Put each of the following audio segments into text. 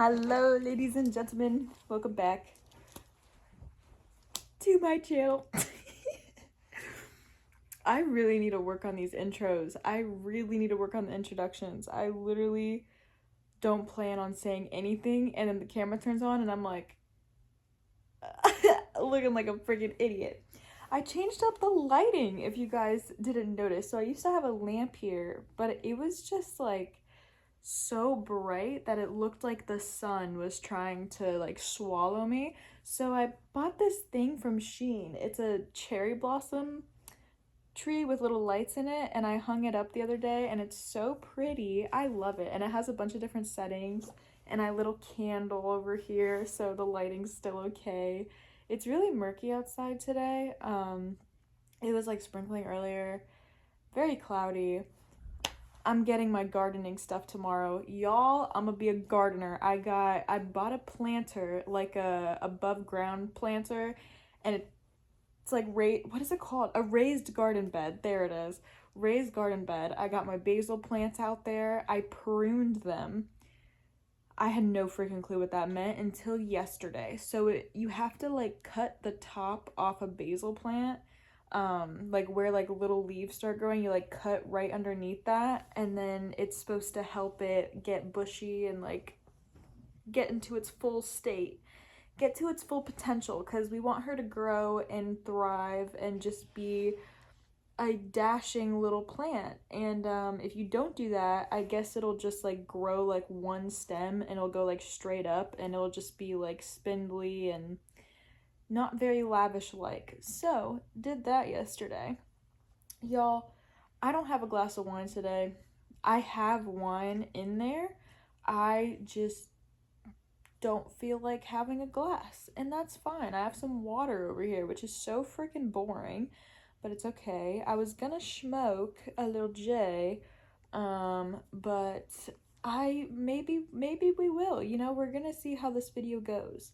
Hello ladies and gentlemen, welcome back to my channel. I really need to work on these intros. I really need to work on the introductions. I literally don't plan on saying anything and then the camera turns on and I'm like looking like a freaking idiot. I changed up the lighting if you guys didn't notice. So I used to have a lamp here, but it was just like so bright that it looked like the sun was trying to like swallow me. So I bought this thing from Shein. It's a cherry blossom tree with little lights in it, and I hung it up the other day and it's so pretty. I love it, and it has a bunch of different settings and a little candle over here so the lighting's still okay. It's really murky outside today. It was like sprinkling earlier, very cloudy. I'm getting my gardening stuff tomorrow. Y'all, I'm gonna be a gardener. I bought a planter, like a above ground planter, and it's like what is it called? A raised garden bed. There it is. Raised garden bed. I got my basil plants out there. I pruned them. I had no freaking clue what that meant until yesterday. So you have to like cut the top off a basil plant, like where like little leaves start growing, you like cut right underneath that, and then it's supposed to help it get bushy and like get into its full state, get to its full potential, because we want her to grow and thrive and just be a dashing little plant. And if you don't do that, I guess it'll just like grow like one stem and it'll go like straight up and it'll just be like spindly and not very lavish like. So did that yesterday. Y'all, I don't have a glass of wine today. I have wine in there. I just don't feel like having a glass, and that's fine. I have some water over here, which is so freaking boring, but it's okay. I was gonna smoke a little J, but maybe we will. You know, we're gonna see how this video goes.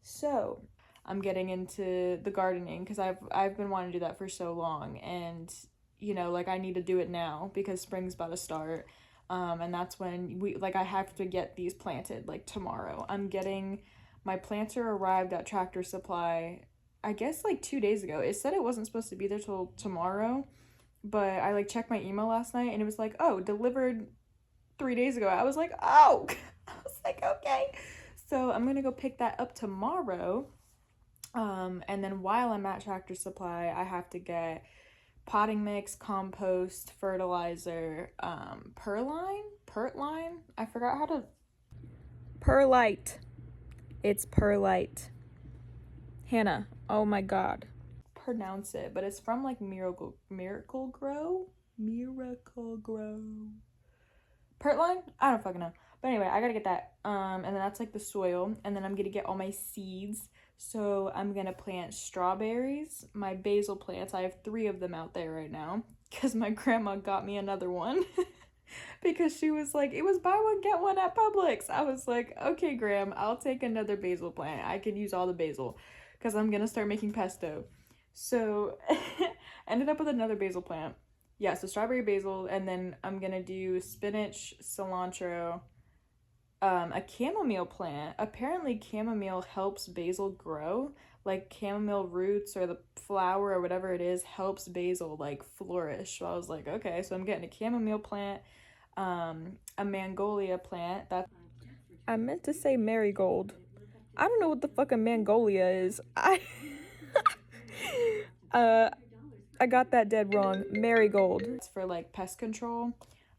So I'm getting into the gardening because I've been wanting to do that for so long, and you know, like I need to do it now because spring's about to start. And that's when I have to get these planted like tomorrow. My planter arrived at Tractor Supply, I guess like 2 days ago. It said it wasn't supposed to be there till tomorrow, but I like checked my email last night and it was like, oh, delivered 3 days ago. I was like, oh, I was like, okay. So I'm gonna go pick that up tomorrow. And then while I'm at Tractor Supply, I have to get potting mix, compost, fertilizer, perlite. I forgot how to. Perlite. It's perlite. Hannah, oh my god. Pronounce it, but it's from like Miracle Grow? Miracle Grow. Pertline? I don't fucking know. But anyway, I gotta get that. And then that's like the soil. And then I'm gonna get all my seeds. So I'm gonna plant strawberries, my basil plants. I have 3 of them out there right now because my grandma got me another one because she was like, it was buy one, get one at Publix. I was like, okay, Gram, I'll take another basil plant. I could use all the basil because I'm gonna start making pesto. So ended up with another basil plant. Yeah, so strawberry, basil, and then I'm gonna do spinach, cilantro, a chamomile plant. Apparently chamomile helps basil grow. Like chamomile roots or the flower or whatever it is helps basil like flourish. So I was like, okay, so I'm getting a chamomile plant, a magnolia plant. I meant to say marigold. I don't know what the fuck a magnolia is. I got that dead wrong. Marigold. It's for like pest control.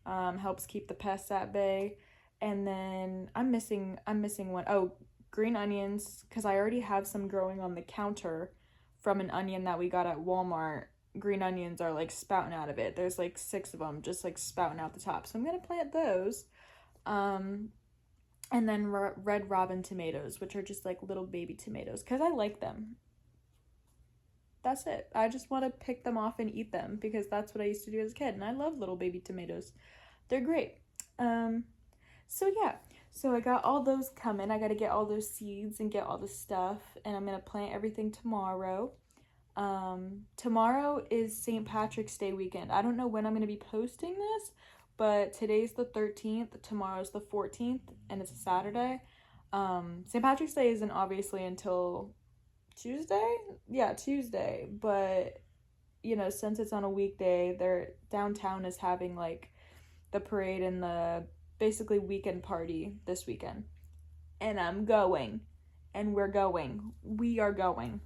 Helps keep the pests at bay. And then I'm missing one. Oh, green onions, because I already have some growing on the counter from an onion that we got at Walmart. Green onions are like spouting out of it. There's like 6 of them just like spouting out the top. So I'm gonna plant those. And then red robin tomatoes, which are just like little baby tomatoes, because I like them. That's it. I just want to pick them off and eat them because that's what I used to do as a kid, and I love little baby tomatoes. They're great. So yeah, so I got all those coming. I got to get all those seeds and get all the stuff, and I'm gonna plant everything tomorrow. Tomorrow is St. Patrick's Day weekend. I don't know when I'm gonna be posting this, but today's the 13th, tomorrow's the 14th, and it's a Saturday. St. Patrick's Day isn't obviously until Tuesday? Yeah, Tuesday. But, you know, since it's on a weekday, their downtown is having like the parade and the basically weekend party this weekend. And I'm going. And we're going. We are going.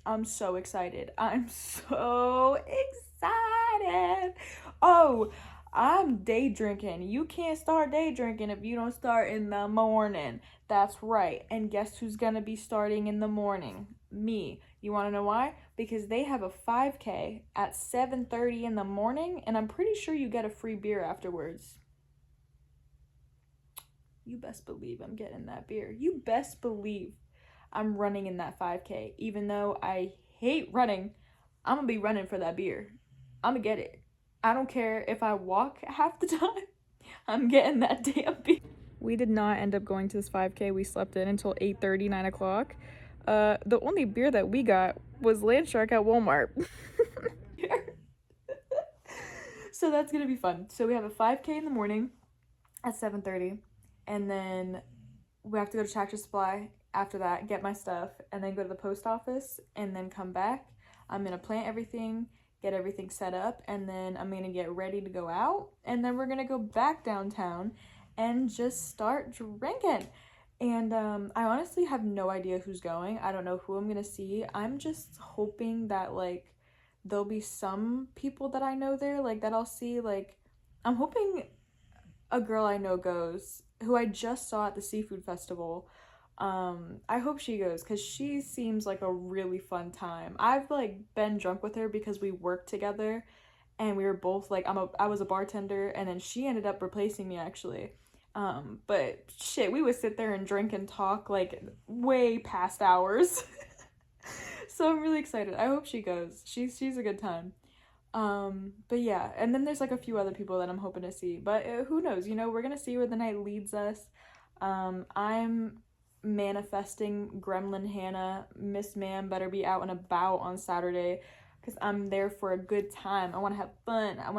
I'm so excited. I'm so excited. Oh, I'm day drinking. You can't start day drinking if you don't start in the morning. That's right. And guess who's gonna be starting in the morning? Me. You wanna know why? Because they have a 5K at 7:30 in the morning, and I'm pretty sure you get a free beer afterwards. You best believe I'm getting that beer. You best believe I'm running in that 5K. Even though I hate running, I'm gonna be running for that beer. I'm gonna get it. I don't care if I walk half the time. I'm getting that damn beer. We did not end up going to this 5K. We slept in until 8:30, 9 o'clock. The only beer that we got was Land Shark at Walmart. So that's gonna be fun. So we have a 5K in the morning at 7:30, and then we have to go to Tractor Supply after that, get my stuff, and then go to the post office, and then come back. I'm gonna plant everything, get everything set up, and then I'm gonna get ready to go out, and then we're gonna go back downtown and just start drinking. And I honestly have no idea who's going. I don't know who I'm gonna see. I'm just hoping that like there'll be some people that I know there, like that I'll see. Like I'm hoping a girl I know goes, who I just saw at the seafood festival. I hope she goes because she seems like a really fun time. I've like been drunk with her because we worked together, and we were both like I was a bartender, and then she ended up replacing me actually. But shit, we would sit there and drink and talk like way past hours. So I'm really excited. I hope she goes. She's a good time. But yeah, and then there's like a few other people that I'm hoping to see, but who knows, you know, we're gonna see where the night leads us. I'm manifesting Gremlin Hannah. Miss Ma'am better be out and about on Saturday because I'm there for a good time. I want to have fun. I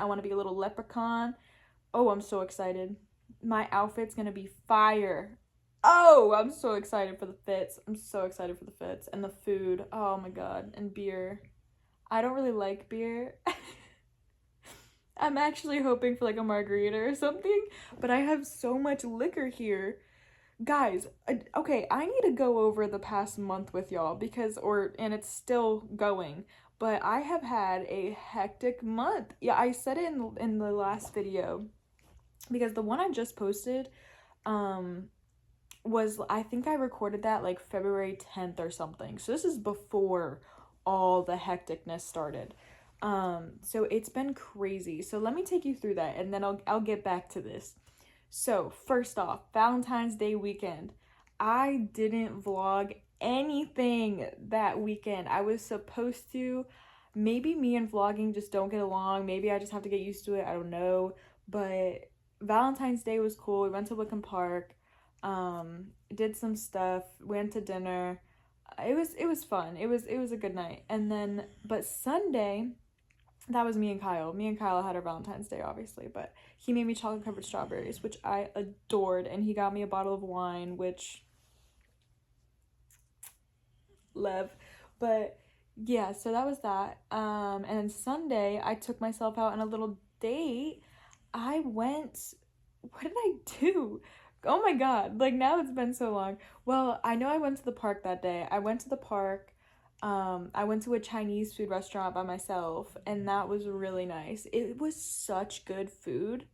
want to be a little leprechaun. Oh, I'm so excited. My outfit's gonna be fire. Oh, I'm so excited for the fits. I'm so excited for the fits and the food. Oh my god, and beer. I don't really like beer. I'm actually hoping for like a margarita or something, but I have so much liquor here. Guys, okay, I need to go over the past month with y'all and it's still going, but I have had a hectic month. Yeah, I said it in the last video because the one I just posted, was, I think I recorded that like February 10th or something. So this is before all the hecticness started. So it's been crazy. So let me take you through that, and then I'll get back to this. So first off, Valentine's Day weekend. I didn't vlog anything that weekend. I was supposed to. Maybe me and vlogging just don't get along. Maybe I just have to get used to it. I don't know. But Valentine's Day was cool. We went to Wickham Park. Did some stuff. Went to dinner. It was fun. It was a good night. And then, but Sunday, that was me and Kyle. Me and Kyle had our Valentine's Day, obviously, but he made me chocolate covered strawberries, which I adored, and he got me a bottle of wine, which love. But yeah, so that was that. And then Sunday, I took myself out on a little date. What did I do? Oh my god, like now it's been so long. Well, I know I went to the park that day. I went to the park. I went to a Chinese food restaurant by myself, and that was really nice. It was such good food.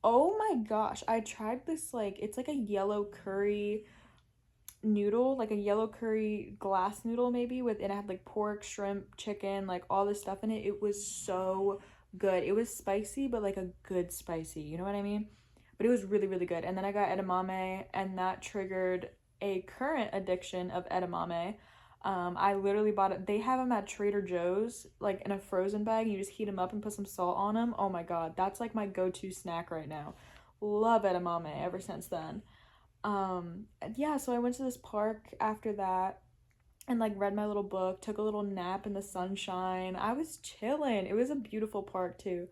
Oh my gosh, I tried this, like, it's like a yellow curry noodle, like a yellow curry glass noodle maybe, and it had like pork, shrimp, chicken, like all this stuff in it. It was so good. It was spicy, but like a good spicy, you know what I mean? But it was really, really good. And then I got edamame, and that triggered a current addiction of edamame. I literally bought it. They have them at Trader Joe's, like in a frozen bag. You just heat them up and put some salt on them. Oh my god, that's like my go-to snack right now. Love edamame ever since then. Yeah, so I went to this park after that and like read my little book, took a little nap in the sunshine. I was chilling. It was a beautiful park too.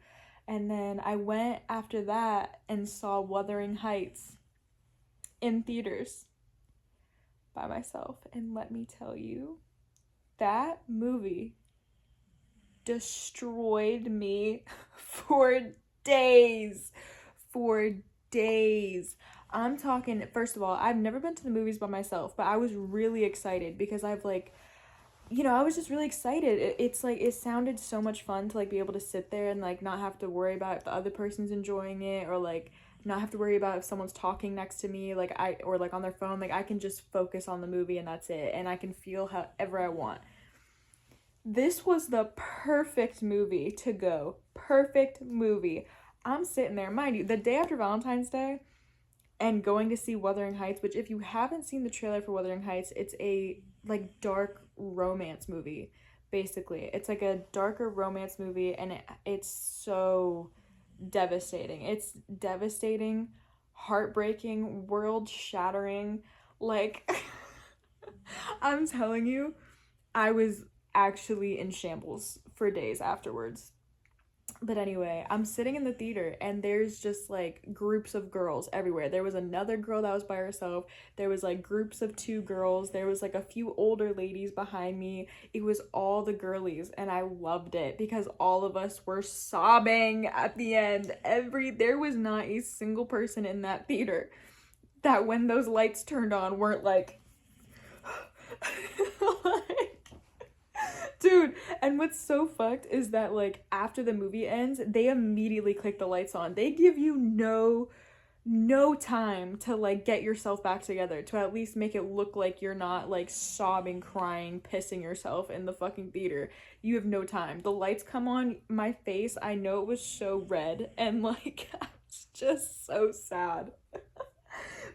And then I went after that and saw Wuthering Heights in theaters by myself. And let me tell you, that movie destroyed me for days. For days. I'm talking, first of all, I've never been to the movies by myself, but I was really excited because I've like, I was just really excited. It's like, it sounded so much fun to like be able to sit there and like not have to worry about if the other person's enjoying it, or like not have to worry about if someone's talking next to me, or like on their phone. Like I can just focus on the movie and that's it, and I can feel however I want. This was the perfect movie to go. Perfect movie. I'm sitting there, mind you, the day after Valentine's Day, and going to see Wuthering Heights, which if you haven't seen the trailer for Wuthering Heights, it's a like dark romance movie, basically. It's like a darker romance movie, and it's so devastating. It's devastating, heartbreaking, world-shattering. Like, I'm telling you, I was actually in shambles for days afterwards. But anyway, I'm sitting in the theater and there's just like groups of girls everywhere. There was another girl that was by herself. There was like groups of two girls. There was like a few older ladies behind me. It was all the girlies, and I loved it because all of us were sobbing at the end. There was not a single person in that theater that when those lights turned on weren't like dude, and what's so fucked is that like after the movie ends, they immediately click the lights on. They give you no time to like get yourself back together, to at least make it look like you're not like sobbing, crying, pissing yourself in the fucking theater. You have no time. The lights come on, my face, I know it was so red, and like I was just so sad.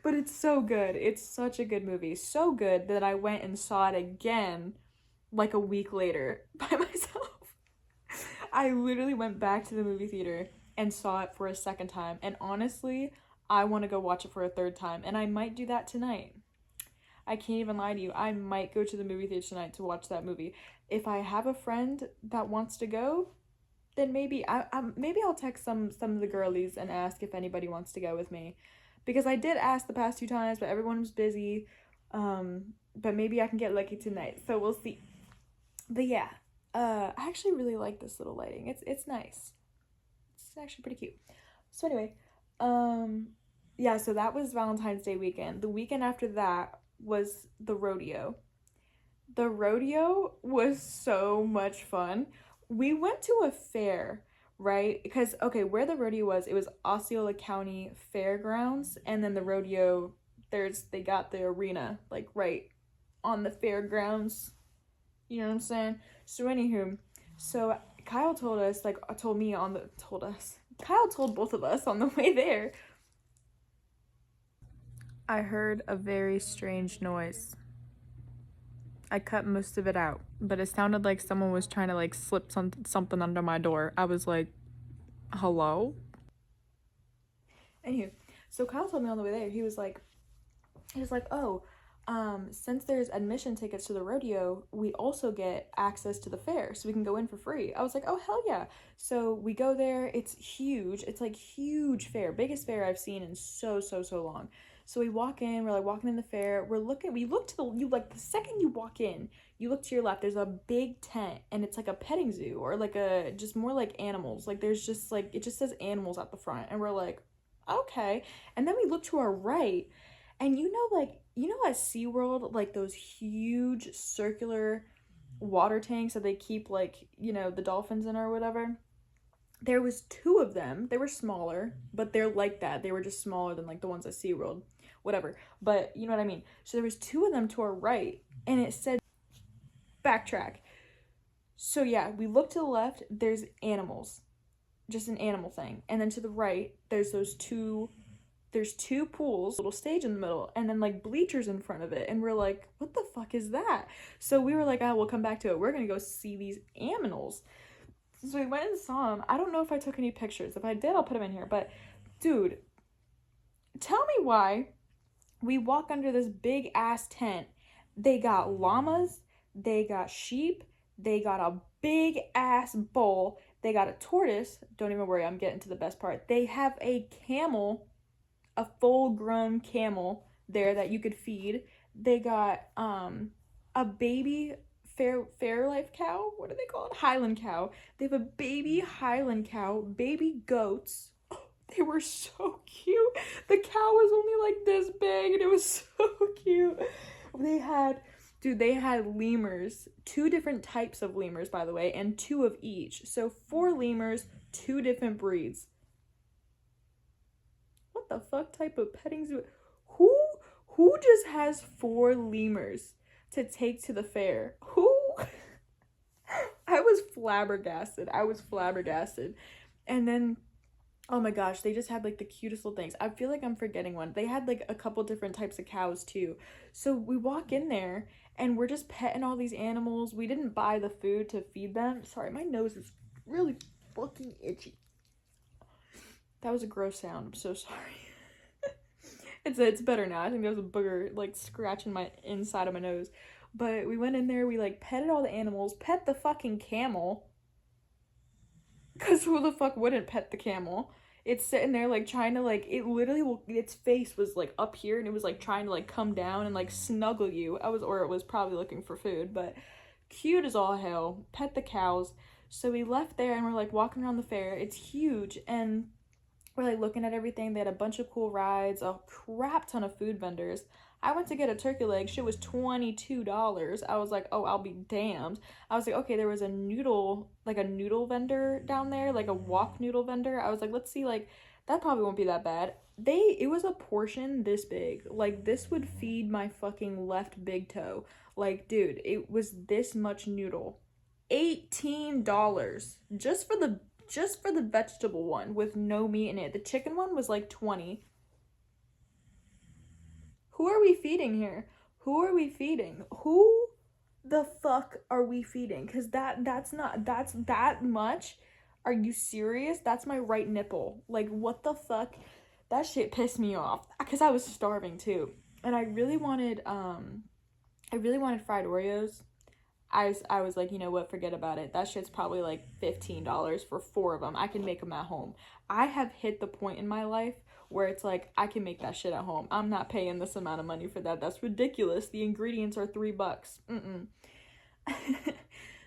But it's so good. It's such a good movie. So good that I went and saw it again like a week later by myself. I literally went back to the movie theater and saw it for a second time. And honestly, I want to go watch it for a third time. And I might do that tonight. I can't even lie to you. I might go to the movie theater tonight to watch that movie. If I have a friend that wants to go, then maybe I'll text some of the girlies and ask if anybody wants to go with me. Because I did ask the past 2 times, but everyone was busy. But maybe I can get lucky tonight. So we'll see. But yeah, I actually really like this little lighting. It's nice. It's actually pretty cute. So anyway, yeah, so that was Valentine's Day weekend. The weekend after that was the rodeo. The rodeo was so much fun. We went to a fair, right? Because, okay, where the rodeo was, it was Osceola County Fairgrounds, and then the rodeo, they got the arena, like, right on the fairgrounds. You know what I'm saying? So anywho, so Kyle told us, Kyle told both of us on the way there. I heard a very strange noise. I cut most of it out, but it sounded like someone was trying to like slip something under my door. I was like, hello? Anywho, so Kyle told me on the way there, he was like, oh, since there's admission tickets to the rodeo, we also get access to the fair, so we can go in for free. I was like, oh, hell yeah. So we go there. It's huge. It's like huge fair. Biggest fair I've seen in so long. So we walk in, we're like walking in the fair. We look to the second you walk in, you look to your left, there's a big tent, and it's like a petting zoo, or like just more like animals. Like there's just like, it just says animals at the front, and we're like, okay. And then we look to our right, and you know at SeaWorld, like those huge circular water tanks that they keep like, the dolphins in or whatever? There was 2 of them. They were smaller, but they're like that. They were just smaller than like the ones at SeaWorld, whatever. But you know what I mean? So there was 2 of them to our right, and it said, backtrack. So yeah, we look to the left, there's animals, just an animal thing. And then to the right, there's two pools, little stage in the middle, and then like bleachers in front of it. And we're like, what the fuck is that? So we were like, oh, we'll come back to it. We're gonna go see these animals. So we went and saw them. I don't know if I took any pictures. If I did, I'll put them in here. But dude, tell me why we walk under this big ass tent. They got llamas, they got sheep, they got a big ass bull, They got a tortoise. Don't even worry, I'm getting to the best part. They have a camel, a full-grown camel there that you could feed. They got a baby Fairlife cow. What are they called? Highland cow. They have a baby Highland cow, baby goats. They were so cute. The cow was only like this big and it was so cute. They had lemurs, 2 different types of lemurs, by the way, and 2 of each. So 4 lemurs, 2 different breeds. What the fuck type of petting zoo? Who just has 4 lemurs to take to the fair? Who? I was flabbergasted. And then, oh my gosh, they just had like the cutest little things. I feel like I'm forgetting one. They had like a couple different types of cows too. So we walk in there and we're just petting all these animals. We didn't buy the food to feed them. Sorry, my nose is really fucking itchy. That was a gross sound. I'm so sorry. It's better now. I think there was a booger like scratching my inside of my nose. But we went in there, we like petted all the animals, pet the fucking camel. Cause who the fuck wouldn't pet the camel? It's sitting there like trying to like, it literally its face was like up here and it was like trying to like come down and like snuggle you. Or it was probably looking for food, but cute as all hell. Pet the cows. So we left there and we're like walking around the fair. It's huge and we're like looking at everything. They had a bunch of cool rides, a crap ton of food vendors. I went to get a turkey leg. Shit was $22. I was like, oh, I'll be damned. I was like, okay, there was a noodle vendor down there, like a wok noodle vendor. I was like, let's see, like, that probably won't be that bad. It was a portion this big. Like, this would feed my fucking left big toe. Like, dude, it was this much noodle. $18 just for the vegetable one with no meat in it. The chicken one was like $20. Who are we feeding here? Who the fuck are we feeding? Because that's that much. Are you serious? That's my right nipple. Like, what the fuck? That shit pissed me off. Because I was starving too. And I really wanted fried Oreos. I was like, you know what, forget about it. That shit's probably like $15 for 4 of them. I can make them at home. I have hit the point in my life where it's like, I can make that shit at home. I'm not paying this amount of money for that. That's ridiculous. The ingredients are $3.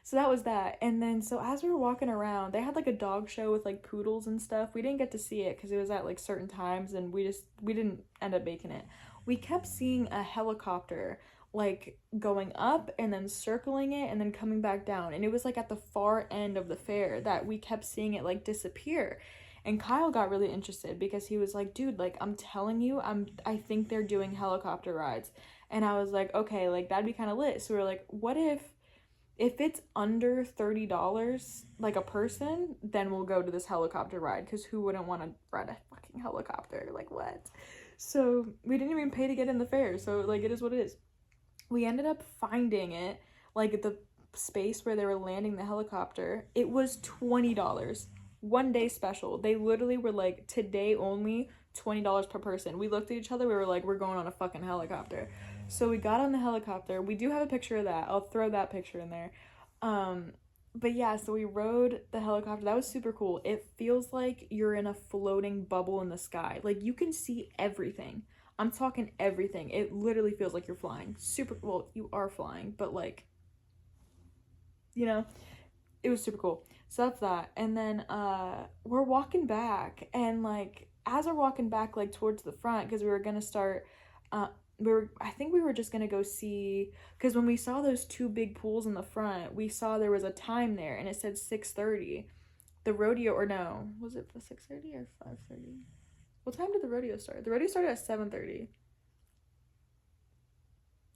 So that was that. And then, so as we were walking around, they had like a dog show with like poodles and stuff. We didn't get to see it because it was at like certain times and we didn't end up making it. We kept seeing a helicopter like going up and then circling it and then coming back down. And it was like at the far end of the fair that we kept seeing it like disappear. And Kyle got really interested because he was like, dude, like, I'm telling you, I think they're doing helicopter rides. And I was like, okay, like, that'd be kind of lit. So we were like, what if it's under $30, like, a person, then we'll go to this helicopter ride. Because who wouldn't want to ride a fucking helicopter? Like, what? So we didn't even pay to get in the fair. So, like, it is what it is. We ended up finding it, like, the space where they were landing the helicopter. It was $20. 1 day special. They literally were like, today only, $20 per person. We looked at each other, we were like, we're going on a fucking helicopter. So we got on the helicopter. We do have a picture of that. I'll throw that picture in there. But yeah, so we rode the helicopter. That was super cool. It feels like you're in a floating bubble in the sky. Like, you can see everything. I'm talking everything. It literally feels like you're flying. Super, well, you are flying, but like, you know, it was super cool. So that's that. And then we're walking back, and like as we're walking back like towards the front, because we were gonna start I think we were just gonna go see, because when we saw those 2 big pools in the front, we saw there was a time there and it said 6:30. The rodeo, or no, was it 6:30 or 5:30? What time did the rodeo start? The rodeo started at 7:30.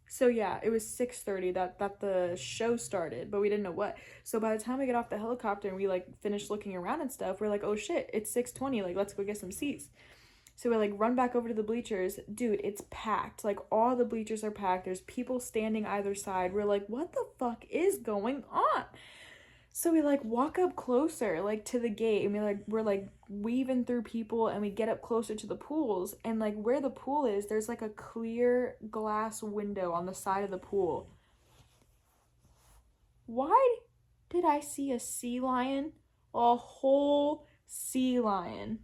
So yeah, it was 6:30 that the show started, but we didn't know what. So by the time we get off the helicopter and we like finish looking around and stuff, we're like, oh shit, it's 6:20, like let's go get some seats. So we like run back over to the bleachers. Dude, it's packed. Like, all the bleachers are packed. There's people standing either side. We're like, what the fuck is going on? So we like walk up closer, like to the gate, and we're like weaving through people, and we get up closer to the pools, and like where the pool is, there's like a clear glass window on the side of the pool. Why did I see a sea lion a whole sea lion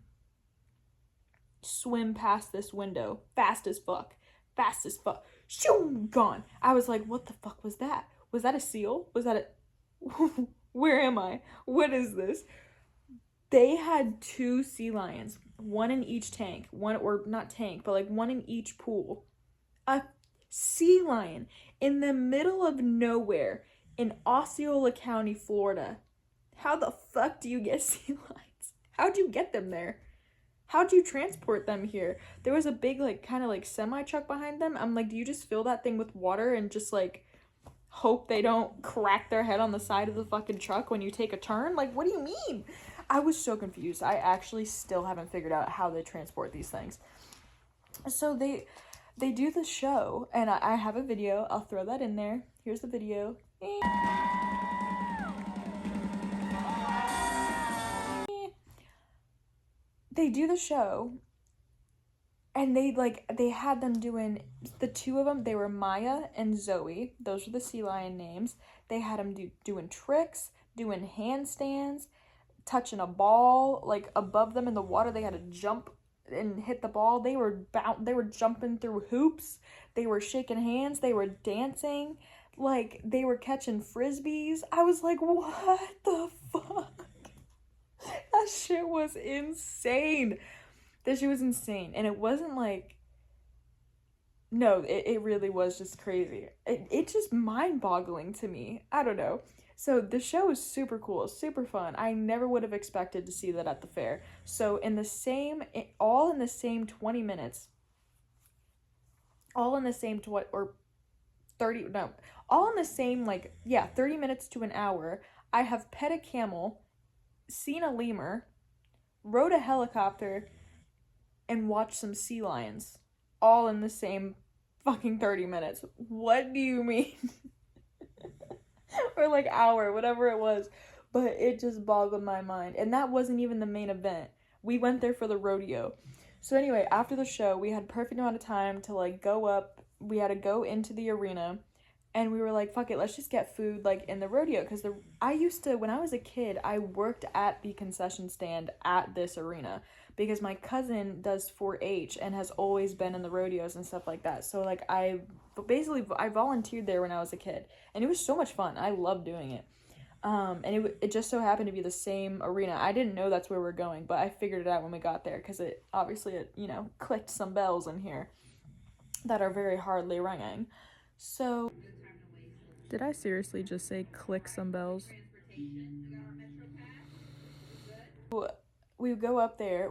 swim past this window, fast as fuck, shoo, gone. I was like, what the fuck was that? Was that a seal? Was that a where am I? What is this? They had 2 sea lions, one in each tank, one, or not tank, but like one in each pool. A sea lion in the middle of nowhere in Osceola County, Florida. How the fuck do you get sea lions? How'd you get them there? How'd you transport them here? There was a big, like, kind of like semi truck behind them. I'm like, do you just fill that thing with water and just like hope they don't crack their head on the side of the fucking truck when you take a turn? Like, what do you mean? I was so confused. I actually still haven't figured out how they transport these things. So they do the show, and I have a video. I'll throw that in there. Here's the video. They do the show, and they had them doing, the 2 of them, they were Maya and Zoe. Those were the sea lion names. They had them doing tricks, doing handstands, touching a ball, like, above them in the water. They had to jump and hit the ball. They were jumping through hoops. They were shaking hands. They were dancing. Like, they were catching frisbees. I was like, what the fuck? That shit was insane. That shit was insane. And it wasn't like, no, it really was just crazy. It's just mind-boggling to me. I don't know. So the show is super cool, super fun. I never would have expected to see that at the fair. So all in the same 20 minutes, all in the same 30 minutes to an hour, I have pet a camel, seen a lemur, rode a helicopter, and watched some sea lions, all in the same fucking 30 minutes. What do you mean? Or like hour, whatever it was. But it just boggled my mind. And that wasn't even the main event. We went there for the rodeo. So anyway, after the show, we had perfect amount of time to like go up. We had to go into the arena. And we were like, fuck it, let's just get food like in the rodeo. Because when I was a kid, I worked at the concession stand at this arena. Because my cousin does 4-H and has always been in the rodeos and stuff like that. So like I volunteered there when I was a kid. And it was so much fun. I loved doing it. And it just so happened to be the same arena. I didn't know that's where we're going, but I figured it out when we got there. Because it clicked some bells in here that are very hardly ringing. So... Did I seriously just say click some bells? We go up there.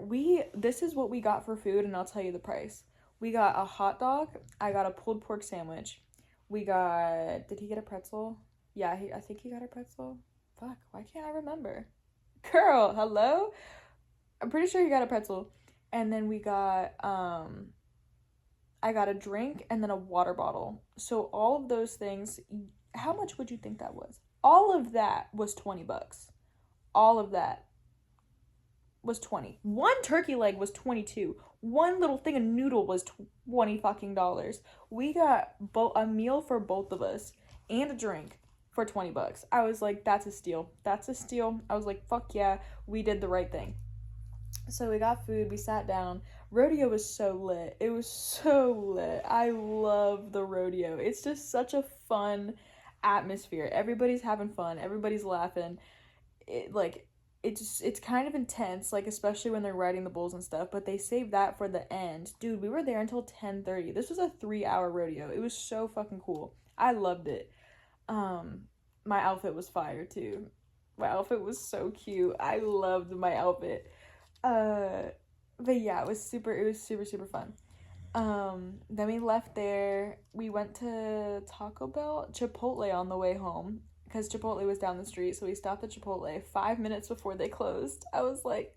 This is what we got for food, and I'll tell you the price. We got a hot dog. I got a pulled pork sandwich. Did he get a pretzel? Yeah, I think he got a pretzel. Fuck, why can't I remember? Girl, hello? I'm pretty sure he got a pretzel. And then we got, I got a drink and then a water bottle. So all of those things... How much would you think that was? All of that was $20. All of that was 20. One turkey leg was 22. One little thing of noodle was 20 fucking dollars. We got a meal for both of us and a drink for $20. I was like, that's a steal. That's a steal. I was like, fuck yeah, we did the right thing. So we got food, we sat down. Rodeo was so lit. It was so lit. I love the rodeo. It's just such a fun atmosphere. Everybody's having fun. Everybody's laughing. It's kind of intense, like especially when they're riding the bulls and stuff, but they save that for the end. Dude, we were there until 10:30. This was a 3-hour rodeo. It was so fucking cool. I loved it. My outfit was fire too. My outfit was so cute. I loved my outfit. But yeah, it was super super fun. Then we left there. We went to Chipotle on the way home, because Chipotle was down the street, so we stopped at Chipotle 5 minutes before they closed. I was like,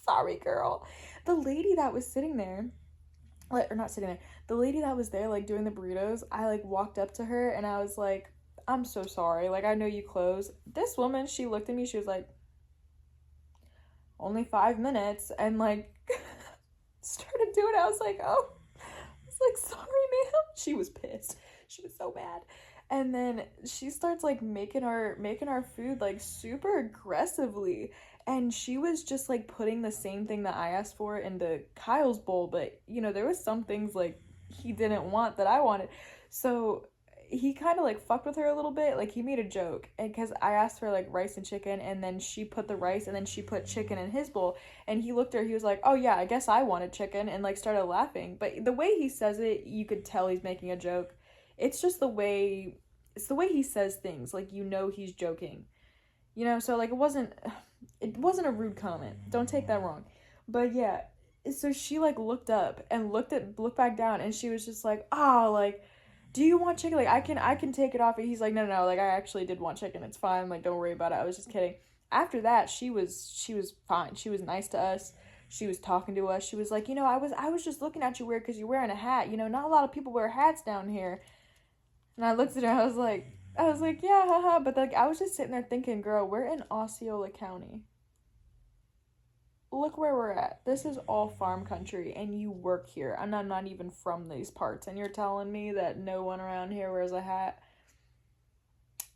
sorry girl. The lady that was sitting there, the lady that was there like doing the burritos, I like walked up to her and I was like, I'm so sorry, like I know you closed. This woman, she looked at me, she was like, only 5 minutes, and like started doing it. I was like, oh, I was like, sorry ma'am. She was pissed. She was so mad. And then she starts like making our food like super aggressively. And she was just like putting the same thing that I asked for into Kyle's bowl, but you know, there was some things like he didn't want that I wanted. So he kind of like fucked with her a little bit. Like he made a joke, and because I asked for like rice and chicken, and then she put the rice, and then she put chicken in his bowl, and he looked at her. He was like, "Oh yeah, I guess I wanted chicken," and like started laughing. But the way he says it, you could tell he's making a joke. It's just the way it's the way he says things. Like you know he's joking. You know, so like it wasn't a rude comment. Don't take that wrong. But yeah, so she like looked up and looked back down, and she was just like, "Oh, like do you want chicken? Like I can take it off." And he's like, "No, no, no, like I actually did want chicken. It's fine. Like don't worry about it. I was just kidding." After that, she was fine. She was nice to us. She was talking to us. She was like, I was just looking at you weird because you're wearing a hat. You know, not a lot of people wear hats down here." And I looked at her. I was like, "Yeah, haha." But like, I was just sitting there thinking, "Girl, we're in Osceola County. Look where we're at. This is all farm country, and you work here. And I'm not even from these parts, and you're telling me that no one around here wears a hat?"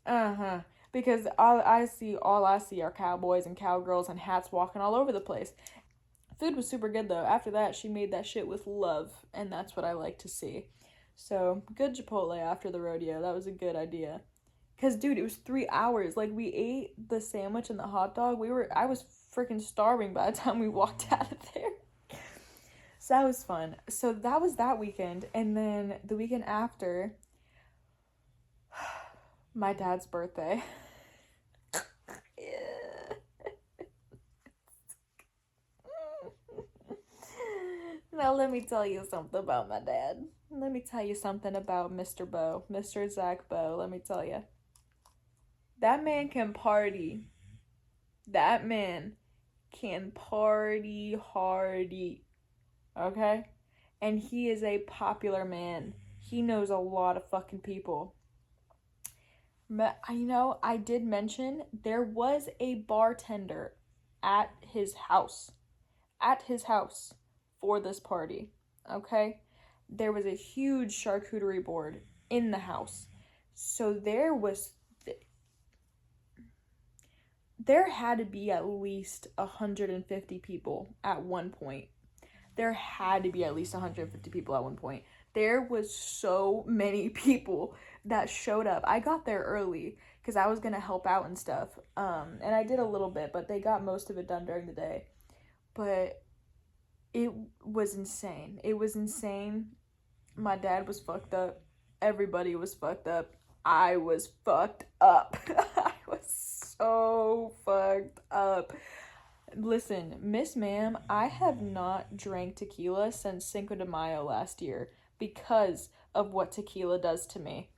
Uh-huh. Because all I see are cowboys and cowgirls and hats walking all over the place. Food was super good though. After that, she made that shit with love, and that's what I like to see. So, good Chipotle after the rodeo. That was a good idea. Cause dude, it was 3 hours. Like we ate the sandwich and the hot dog. I was freaking starving by the time we walked out of there. So that was fun. So that was that weekend, and then the weekend after, my dad's birthday. Yeah. Now let me tell you something about my dad. Let me tell you something about Mr. Bo, Mr. Zach Bo. Let me tell you, that man can party. That man can party hardy. Okay? And he is a popular man. He knows a lot of fucking people. I did mention there was a bartender at his house. At his house for this party. Okay? There was a huge charcuterie board in the house. So there had to be at least 150 people at one point. There had to be at least 150 people at one point. There was so many people that showed up. I got there early because I was going to help out and stuff. And I did a little bit, but they got most of it done during the day. But it was insane. It was insane. My dad was fucked up. Everybody was fucked up. I was fucked up. I was so fucked up. Listen, Miss Ma'am, I have not drank tequila since Cinco de Mayo last year because of what tequila does to me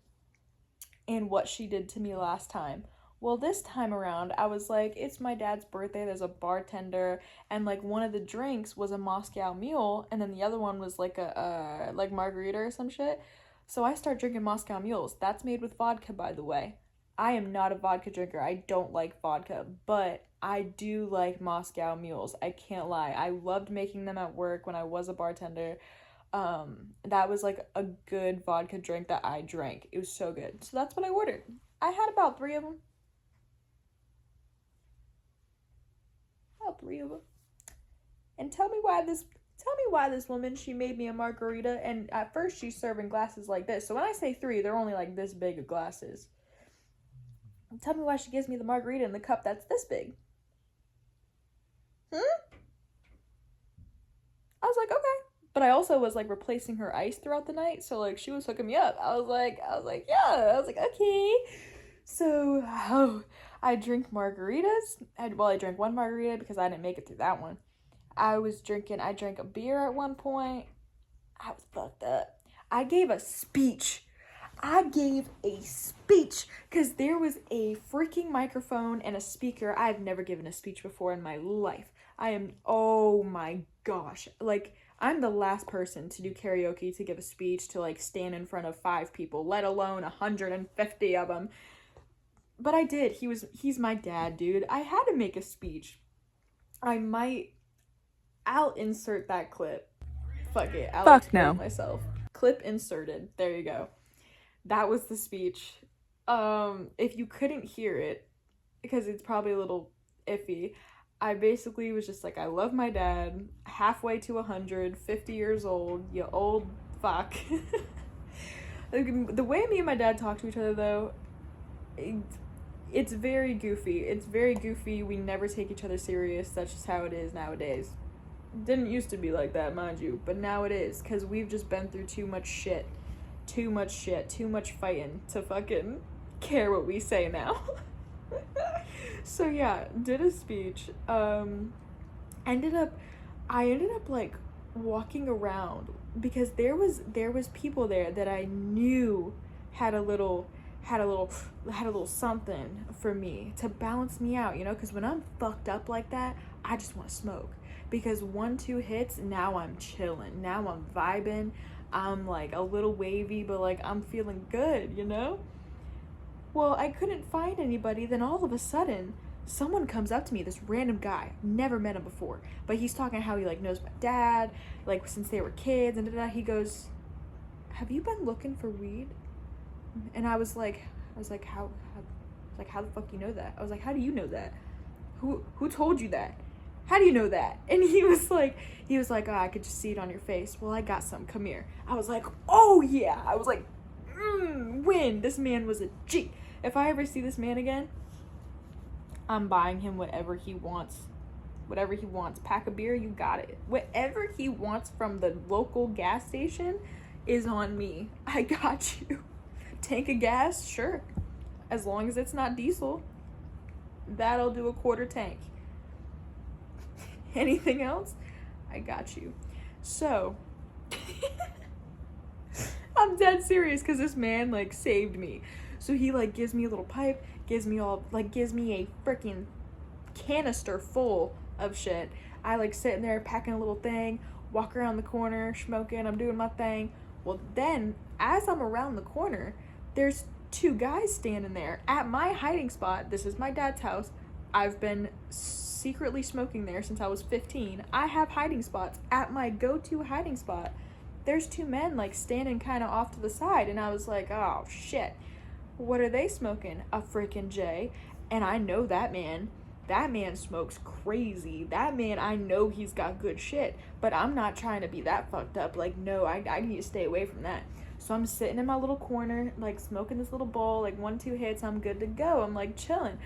and what she did to me last time. Well, this time around, I was like, it's my dad's birthday, there's a bartender, and like one of the drinks was a Moscow Mule, and then the other one was like a like margarita or some shit. So I start drinking Moscow Mules. That's made with vodka, by the way. I am not a vodka drinker. I don't like vodka, but I do like Moscow Mules. I can't lie. I loved making them at work when I was a bartender. That was like a good vodka drink that I drank. It was so good. So that's what I ordered. I had about 3 of them. About 3 of them. And tell me why this woman, she made me a margarita, and at first she's serving glasses like this. So when I say 3, they're only like this big of glasses. Tell me why she gives me the margarita in the cup that's this big. I was like, okay. But I also was like replacing her ice throughout the night, so like she was hooking me up. I was like, yeah. I was like, okay. So I drink margaritas. I drank 1 margarita because I didn't make it through that one. I drank a beer at one point. I was fucked up. I gave a speech because there was a freaking microphone and a speaker. I've never given a speech before in my life. Oh my gosh. Like, I'm the last person to do karaoke, to give a speech, to like stand in front of 5 people, let alone 150 of them. But I did. He's my dad, dude. I had to make a speech. I'll insert that clip. Fuck it. I'll explain myself. Clip inserted. There you go. That was the speech. If you couldn't hear it, because it's probably a little iffy, I basically was just like, I love my dad, halfway to 100, 50 years old, you old fuck. Like, the way me and my dad talk to each other, though, it's very goofy. It's very goofy. We never take each other serious. That's just how it is nowadays. Didn't used to be like that, mind you, but now it is, because we've just been through too much shit. Too much shit. Too much fighting to fucking care what we say now. So yeah, did a speech. Ended up I ended up like walking around because there was people there that I knew had a little had a little something for me to balance me out, you know, because when I'm fucked up like that, I just want to smoke. Because 1-2 hits, now I'm chilling. Now I'm vibing. I'm like a little wavy, but like I'm feeling good, you know? Well, I couldn't find anybody. Then all of a sudden, someone comes up to me, this random guy. Never met him before. But he's talking how he like knows my dad, like since they were kids, and he goes, "Have you been looking for weed?" And I was like, how the fuck you know that? I was like, how do you know that? Who told you that? How do you know that? And he was like, oh, I could just see it on your face. Well, I got some. Come here. I was like, oh yeah. I was like, win. This man was a G. If I ever see this man again, I'm buying him whatever he wants. Whatever he wants. Pack of beer, you got it. Whatever he wants from the local gas station is on me. I got you. Tank of gas, sure. As long as it's not diesel, that'll do a quarter tank. Anything else? I got you. So, I'm dead serious because this man like saved me. So he like gives me a little pipe, gives me a freaking canister full of shit. I like sitting there packing a little thing, walk around the corner, smoking, I'm doing my thing. Well, then as I'm around the corner, there's 2 guys standing there at my hiding spot. This is my dad's house. I've been secretly smoking there since I was 15. I have hiding spots at my go-to hiding spot. There's 2 men like standing kind of off to the side, and I was like, oh shit, what are they smoking? A freaking J. And I know that man smokes crazy. That man, I know he's got good shit, but I'm not trying to be that fucked up. Like, no, I need to stay away from that. So I'm sitting in my little corner, like smoking this little bowl, like 1-2 hits, I'm good to go. I'm like chilling.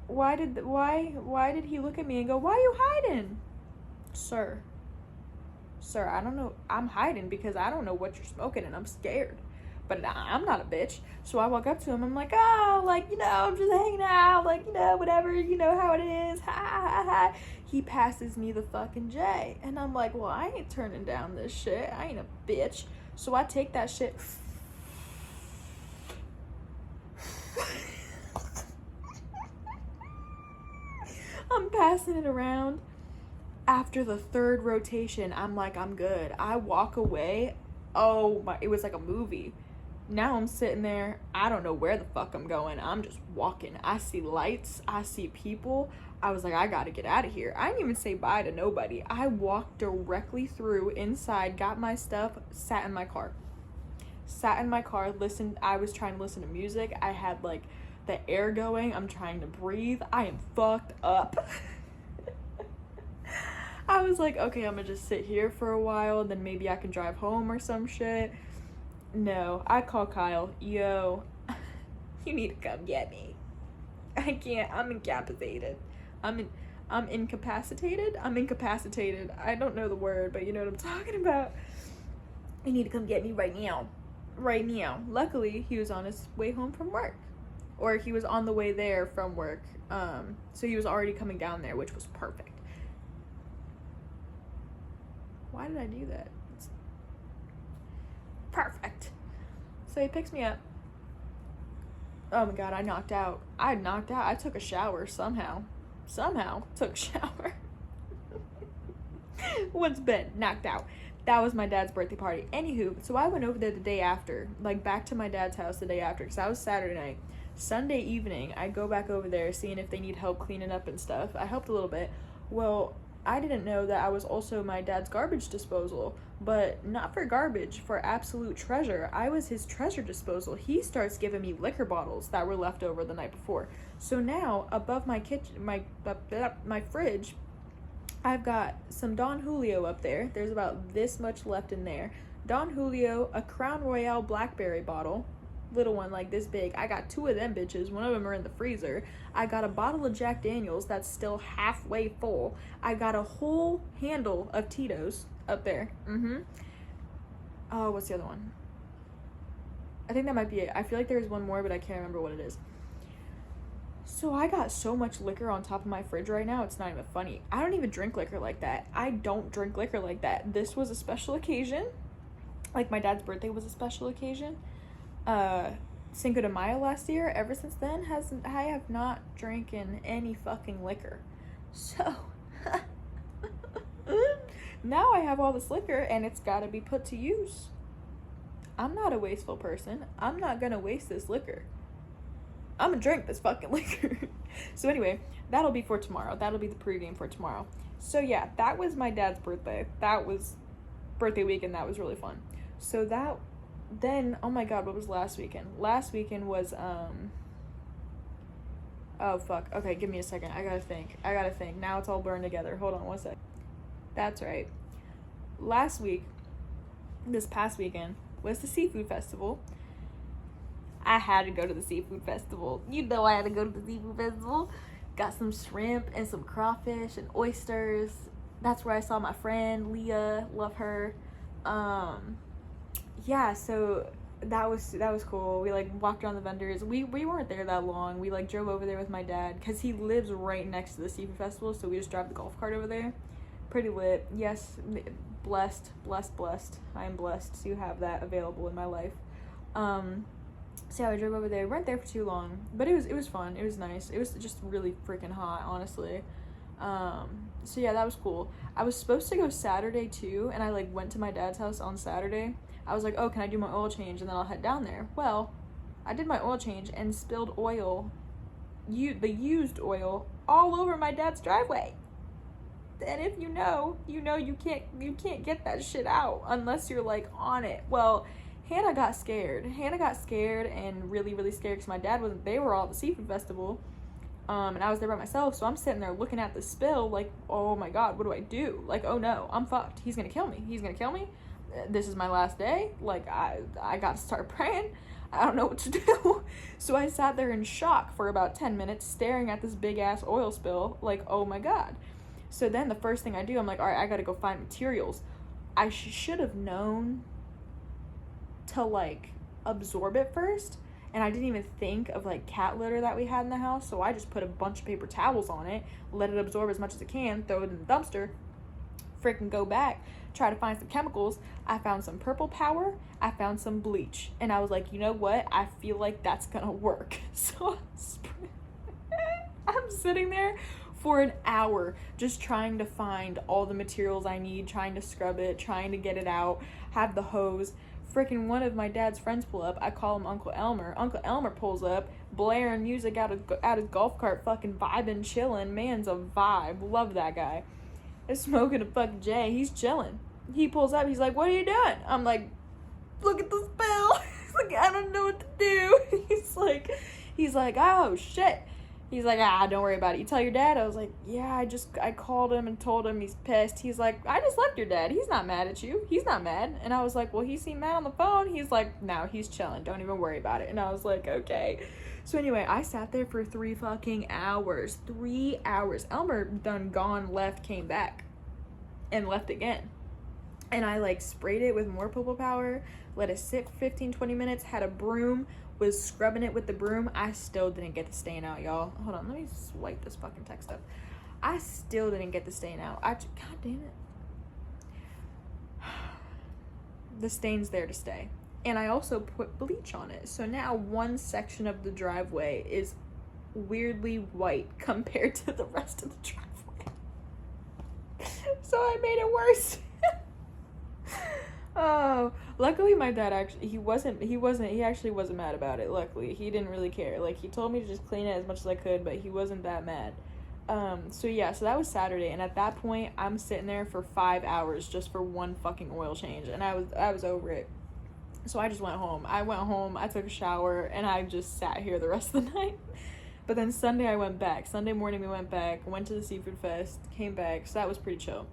Why did he look at me and go, "Why are you hiding?" Sir, I don't know. I'm hiding because I don't know what you're smoking and I'm scared. But I'm not a bitch. So I walk up to him. I'm like, oh, like, you know, I'm just hanging out. Like, you know, whatever. You know how it is. Ha, ha, ha. He passes me the fucking J. And I'm like, well, I ain't turning down this shit. I ain't a bitch. So I take that shit. I'm passing it around. After the 3rd rotation, I'm like, I'm good. I walk away. Oh my, it was like a movie. Now I'm sitting there. I don't know where the fuck I'm going. I'm just walking. I see lights. I see people. I was like, I gotta get out of here. I didn't even say bye to nobody. I walked directly through, inside, got my stuff, sat in my car. Listened. I was trying to listen to music. I had like the air going. I'm trying to breathe. I am fucked up. I was like, okay, I'm gonna just sit here for a while, then maybe I can drive home or some shit. No, I call Kyle. Yo, you need to come get me. I can't. I'm incapacitated. I'm incapacitated. I'm incapacitated. I don't know the word, but you know what I'm talking about. You need to come get me right now. Right now. Luckily, he was on his way home from work. Or he was on the way there from work. So he was already coming down there, which was perfect. Why did I do that? It's perfect. So he picks me up. Oh my god, I knocked out. I took a shower somehow. Took a shower. What's been knocked out? That was my dad's birthday party. Anywho, so I went over there the day after, like back to my dad's house the day after, because that was Saturday night. Sunday evening, I go back over there seeing if they need help cleaning up and stuff. I helped a little bit. Well, I didn't know that I was also my dad's garbage disposal, but not for garbage, for absolute treasure. I was his treasure disposal. He starts giving me liquor bottles that were left over the night before. So now, above my kitchen, my fridge, I've got some Don Julio up there. There's about this much left in there. Don Julio, a Crown Royale blackberry bottle, little one like this big. I got 2 of them bitches. One of them are in the freezer. I got a bottle of Jack Daniels that's still halfway full. I got a whole handle of Tito's up there. Oh, what's the other one? I think that might be it. I feel like there's one more, but I can't remember what it is. So I got so much liquor on top of my fridge right now, it's not even funny. I don't even drink liquor like that. I don't drink liquor like that. This was a special occasion. Like, my dad's birthday was a special occasion. Cinco de Mayo last year. Ever since then, I have not drinking any fucking liquor. So, now I have all this liquor, and it's gotta be put to use. I'm not a wasteful person. I'm not gonna waste this liquor. I'm gonna drink this fucking liquor. So anyway, that'll be for tomorrow. That'll be the pregame for tomorrow. So yeah, that was my dad's birthday. That was birthday weekend. That was really fun. So then, oh my god, what was last weekend? Last weekend was, oh fuck. Okay, give me a second. I gotta think. Now it's all burned together. Hold on one sec. That's right. This past weekend, was the seafood festival. I had to go to the seafood festival. You know I had to go to the seafood festival. Got some shrimp and some crawfish and oysters. That's where I saw my friend Leah. Love her. Yeah, so that was cool. We like walked around the vendors. We weren't there that long. We like drove over there with my dad because he lives right next to the seafood festival, so we just drive the golf cart over there. Pretty lit. Yes, blessed. I am blessed to have that available in my life. So yeah, we drove over there. We weren't there for too long, but it was fun. It was nice. It was just really freaking hot, honestly. So yeah, that was cool. I was supposed to go Saturday too, and I like went to my dad's house on Saturday. I was like, oh, can I do my oil change and then I'll head down there? Well, I did my oil change and spilled oil, the used oil, all over my dad's driveway. And if you know you can't get that shit out unless you're like on it. Well, Hannah got scared and really, really scared because my dad wasn't. They were all at the seafood festival, and I was there by myself. So I'm sitting there looking at the spill, like, oh my god, what do I do? Like, oh no, I'm fucked. He's gonna kill me. This is my last day. Like, I got to start praying. I don't know what to do. So I sat there in shock for about 10 minutes, staring at this big ass oil spill. Like, oh my god. So then the first thing I do, I'm like, all right, I gotta go find materials. I should have known to like absorb it first, and I didn't even think of like cat litter that we had in the house, so I just put a bunch of paper towels on it, let it absorb as much as it can, throw it in the dumpster, freaking go back, try to find some chemicals. I found some purple power, I found some bleach, and I was like, you know what, I feel like that's gonna work. So I'm sitting there for an hour just trying to find all the materials I need, trying to scrub it, trying to get it out, have the hose. Freaking one of my dad's friends pull up. I call him Uncle Elmer. Uncle Elmer pulls up, blaring music out his golf cart, fucking vibing, chilling. Man's a vibe. Love that guy. Is smoking a fucking J. He's chilling. He pulls up. He's like, "What are you doing?" I'm like, "Look at the spill." He's like, "I don't know what to do." He's like, "Oh shit." He's like, don't worry about it. You tell your dad? I was like, yeah, I called him and told him. He's pissed. He's like, I just left your dad. He's not mad at you. He's not mad. And I was like, well, he seemed mad on the phone. He's like, no, he's chilling. Don't even worry about it. And I was like, okay. So anyway, I sat there for 3 fucking hours. 3 hours. Elmer done gone, left, came back, and left again. And I like sprayed it with more purple power, let it sit for 15-20 minutes, had a broom, was scrubbing it with the broom. I still didn't get the stain out, y'all. Hold on, let me swipe this fucking text up. I still didn't get the stain out. God damn it. The stain's there to stay. And I also put bleach on it. So now one section of the driveway is weirdly white compared to the rest of the driveway. So I made it worse. Oh, luckily my dad actually, he actually wasn't mad about it. Luckily, he didn't really care. Like, he told me to just clean it as much as I could, but he wasn't that mad. So yeah, so that was Saturday, and at that point, I'm sitting there for 5 hours just for one fucking oil change, and I was over it. So I just went home. I took a shower, and I just sat here the rest of the night. But then Sunday I went back. Sunday morning we went back, went to the seafood fest, came back, so that was pretty chill.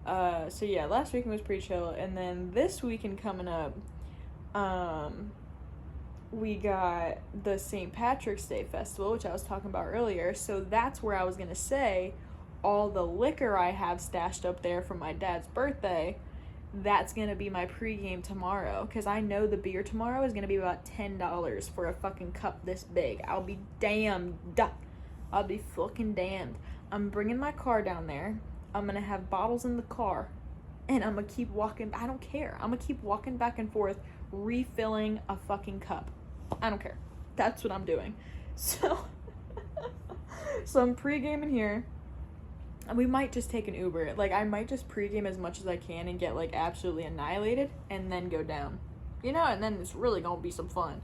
So yeah, last weekend was pretty chill, and then this weekend coming up, we got the St. Patrick's Day Festival, which I was talking about earlier. So that's where I was gonna say all the liquor I have stashed up there for my dad's birthday, that's gonna be my pregame tomorrow, because I know the beer tomorrow is gonna be about $10 for a fucking cup this big. I'll be damned. I'll be fucking damned. I'm bringing my car down there. I'm gonna have bottles in the car, and I'm gonna keep walking. I don't care. I'm gonna keep walking back and forth, refilling a fucking cup. I don't care. That's what I'm doing. So I'm pre-gaming here. And we might just take an Uber. Like, I might just pre-game as much as I can and get, like, absolutely annihilated and then go down. You know, and then it's really gonna be some fun.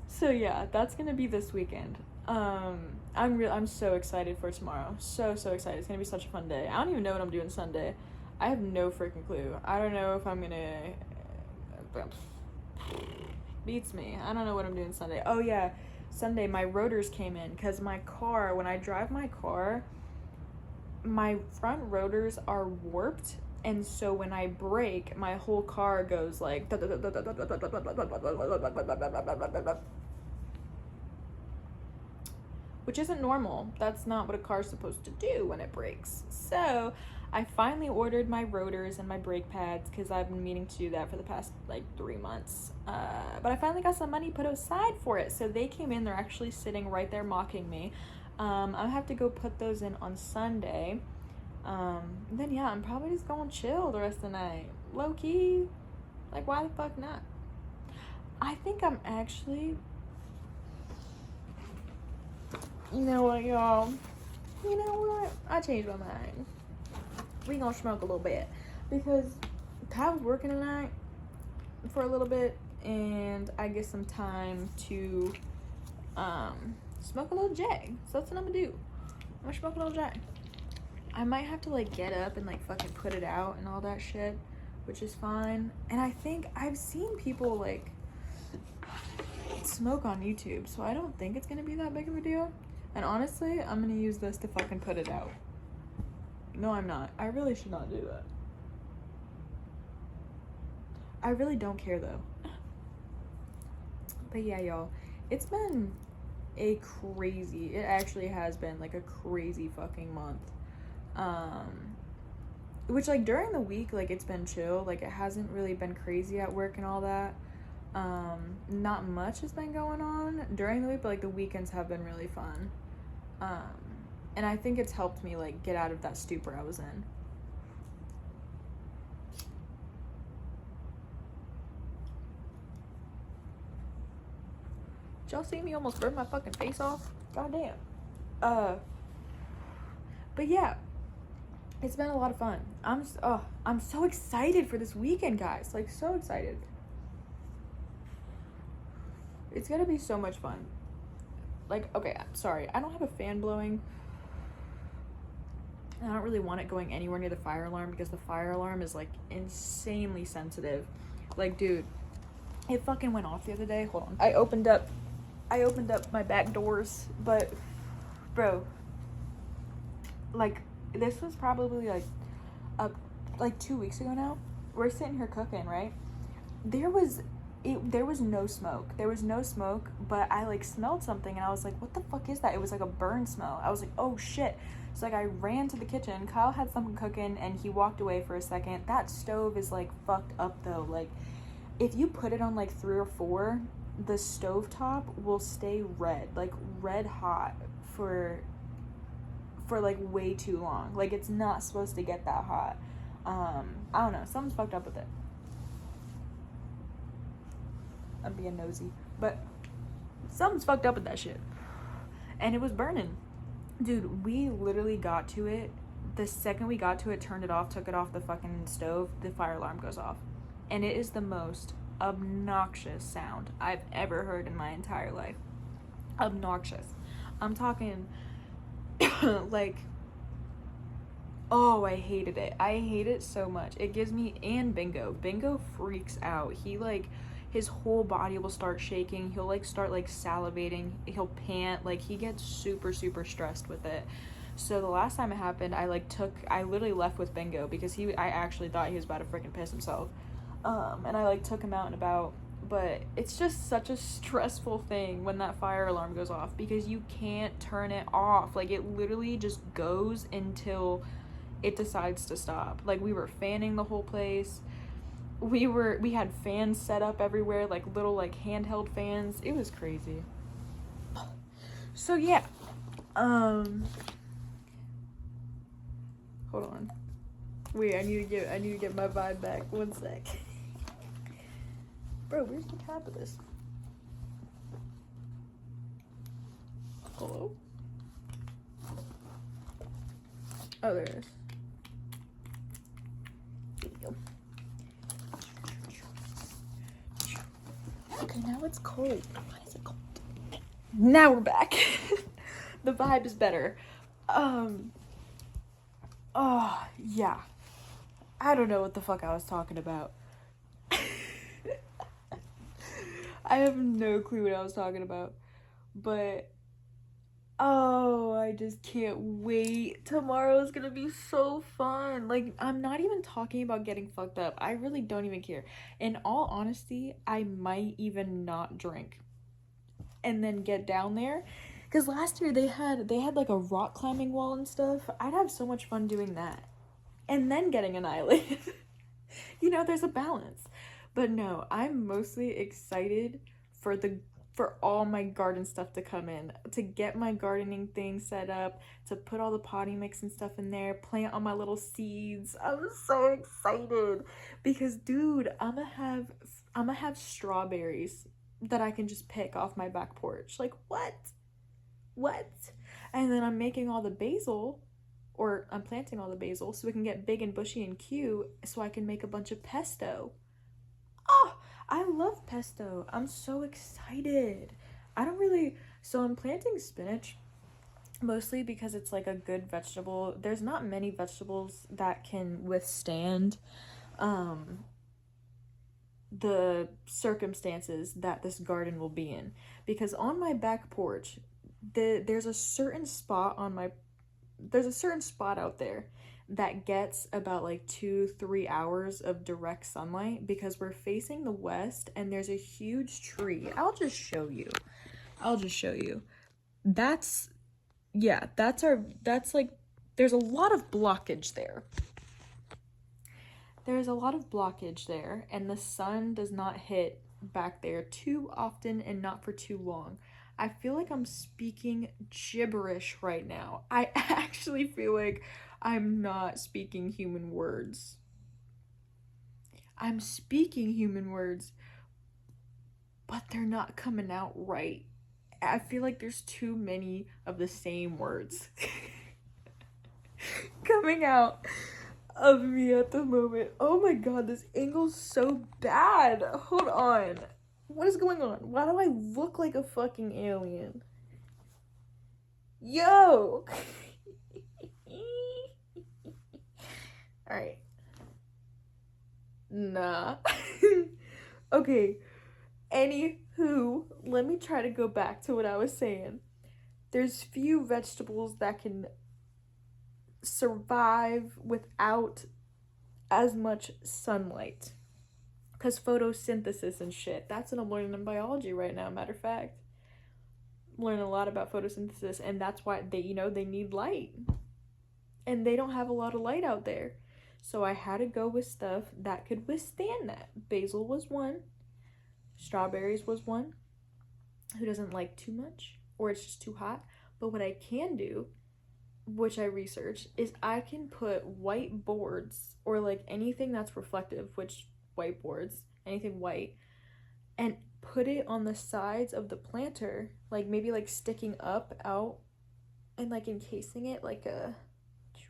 So yeah, that's gonna be this weekend. I'm so excited for tomorrow. So excited. It's gonna be such a fun day. I don't even know what I'm doing Sunday. I have no freaking clue. I don't know if I'm gonna... Beats me. I don't know what I'm doing Sunday. Oh yeah, Sunday my rotors came in, because my car, when I drive my car, my front rotors are warped, and so when I brake, my whole car goes like, which isn't normal. That's not what a car's supposed to do when it brakes. So I finally ordered my rotors and my brake pads, because I've been meaning to do that for the past like 3 months. But I finally got some money put aside for it. So they came in, they're actually sitting right there mocking me. I'll have to go put those in on Sunday. Then yeah, I'm probably just going chill the rest of the night. Low key. Like, why the fuck not? I think I'm actually... You know what, y'all? You know what? I changed my mind. We gonna smoke a little bit, because Kyle's working tonight for a little bit, and I get some time to smoke a little J. So that's what I'm gonna do. I'm gonna smoke a little J. I might have to like get up and like fucking put it out and all that shit, which is fine. And I think I've seen people like smoke on YouTube, so I don't think it's gonna be that big of a deal. And honestly, I'm gonna use this to fucking put it out. No, I'm not. I really should not do that. I really don't care though. But yeah, y'all, it's been a crazy, it actually has been like a crazy fucking month. Which like during the week, like it's been chill. Like it hasn't really been crazy at work and all that. Not much has been going on during the week, but like the weekends have been really fun. And I think it's helped me like get out of that stupor I was in. Did y'all see me almost burn my fucking face off? Goddamn. But yeah, it's been a lot of fun. I'm so excited for this weekend, guys. Like, so excited. It's gonna be so much fun. Like, okay, I'm sorry, I don't have a fan blowing. I don't really want it going anywhere near the fire alarm, because the fire alarm is like insanely sensitive. Like, dude, it fucking went off the other day. Hold on. I opened up my back doors, but bro, like this was probably like 2 weeks ago now. We're sitting here cooking, right? There was no smoke. There was no smoke, but I like smelled something and I was like, what the fuck is that? It was like a burn smell. I was like, oh shit. So like I ran to the kitchen. Kyle had something cooking and he walked away for a second. That stove is like fucked up though. Like if you put it on like 3 or 4, the stovetop will stay red, like red hot for like way too long. Like it's not supposed to get that hot. I don't know, something's fucked up with it. I'm being nosy, but something's fucked up with that shit. And it was burning. Dude, we literally got to it. The second we got to it, turned it off, took it off the fucking stove, the fire alarm goes off. And it is the most obnoxious sound I've ever heard in my entire life. Obnoxious. I'm talking like, oh, I hated it. I hate it so much. It gives me, and Bingo freaks out. He like, his whole body will start shaking. He'll like start like salivating. He'll pant. Like, he gets super super stressed with it. So the last time it happened, I literally left with Bingo because I actually thought he was about to freaking piss himself. And I like took him out and about. But it's just such a stressful thing when that fire alarm goes off because you can't turn it off. Like, it literally just goes until it decides to stop. Like, we were fanning the whole place. We had fans set up everywhere, like little like handheld fans. It was crazy. So yeah. Hold on. Wait, I need to get my vibe back. One sec. Bro, where's the cap of this? Hello? Oh, there it is. Here we go. Okay, now it's cold. Why is it cold? Now we're back. The vibe is better. Oh, yeah. I don't know what the fuck I was talking about. I have no clue what I was talking about. But, oh, I just can't wait. Tomorrow is gonna be so fun. Like, I'm not even talking about getting fucked up. I really don't even care. In all honesty, I might even not drink and then get down there. Because last year they had like a rock climbing wall and stuff. I'd have so much fun doing that. And then getting annihilated. You know, there's a balance. But no, I'm mostly excited for all my garden stuff to come in, to get my gardening thing set up, to put all the potting mix and stuff in there, plant all my little seeds. I'm so excited because dude, I'm gonna have strawberries that I can just pick off my back porch. Like, what? And then I'm making all the basil, or I'm planting all the basil so it can get big and bushy and cute so I can make a bunch of pesto. Oh, I love pesto. I'm so excited. So I'm planting spinach mostly because it's like a good vegetable. There's not many vegetables that can withstand the circumstances that this garden will be in, because on my back porch there's a certain spot out there that gets about like 2-3 hours of direct sunlight because we're facing the west and there's a huge tree. I'll just show you. That's like, there's a lot of blockage there. And the sun does not hit back there too often and not for too long. I feel like I'm speaking gibberish right now. I actually feel like I'm not speaking human words. I'm speaking human words, but they're not coming out right. I feel like there's too many of the same words coming out of me at the moment. Oh my god, this angle's so bad. Hold on. What is going on? Why do I look like a fucking alien? Yo! Alright. Nah. Okay. Anywho, let me try to go back to what I was saying. There's few vegetables that can survive without as much sunlight. Because photosynthesis and shit. That's what I'm learning in biology right now, matter of fact. I'm learning a lot about photosynthesis, and that's why they need light. And they don't have a lot of light out there. So I had to go with stuff that could withstand that. Basil was one. Strawberries was one. Who doesn't like too much, or it's just too hot. But what I can do, which I researched, is I can put white boards, or like anything that's reflective, which whiteboards, anything white, and put it on the sides of the planter, like maybe like sticking up out and like encasing it like a, you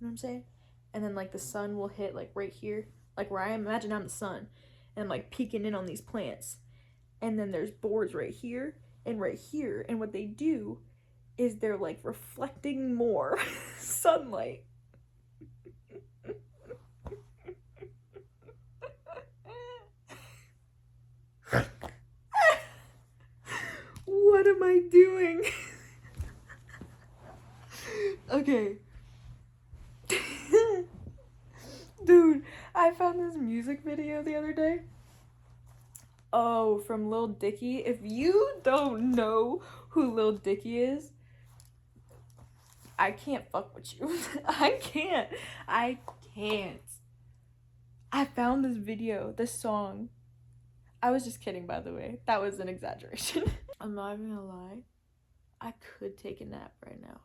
know what I'm saying? And then like the sun will hit like right here, like where I am. Imagine I'm the sun and I'm like peeking in on these plants, and then there's boards right here, and right here, and what they do is they're like reflecting more sunlight. What am I doing? Okay. Dude, I found this music video the other day. Oh, from Lil Dicky. If you don't know who Lil Dicky is, I can't fuck with you. I can't. I found this video, this song. I was just kidding, by the way. That was an exaggeration. I'm not even gonna lie. I could take a nap right now.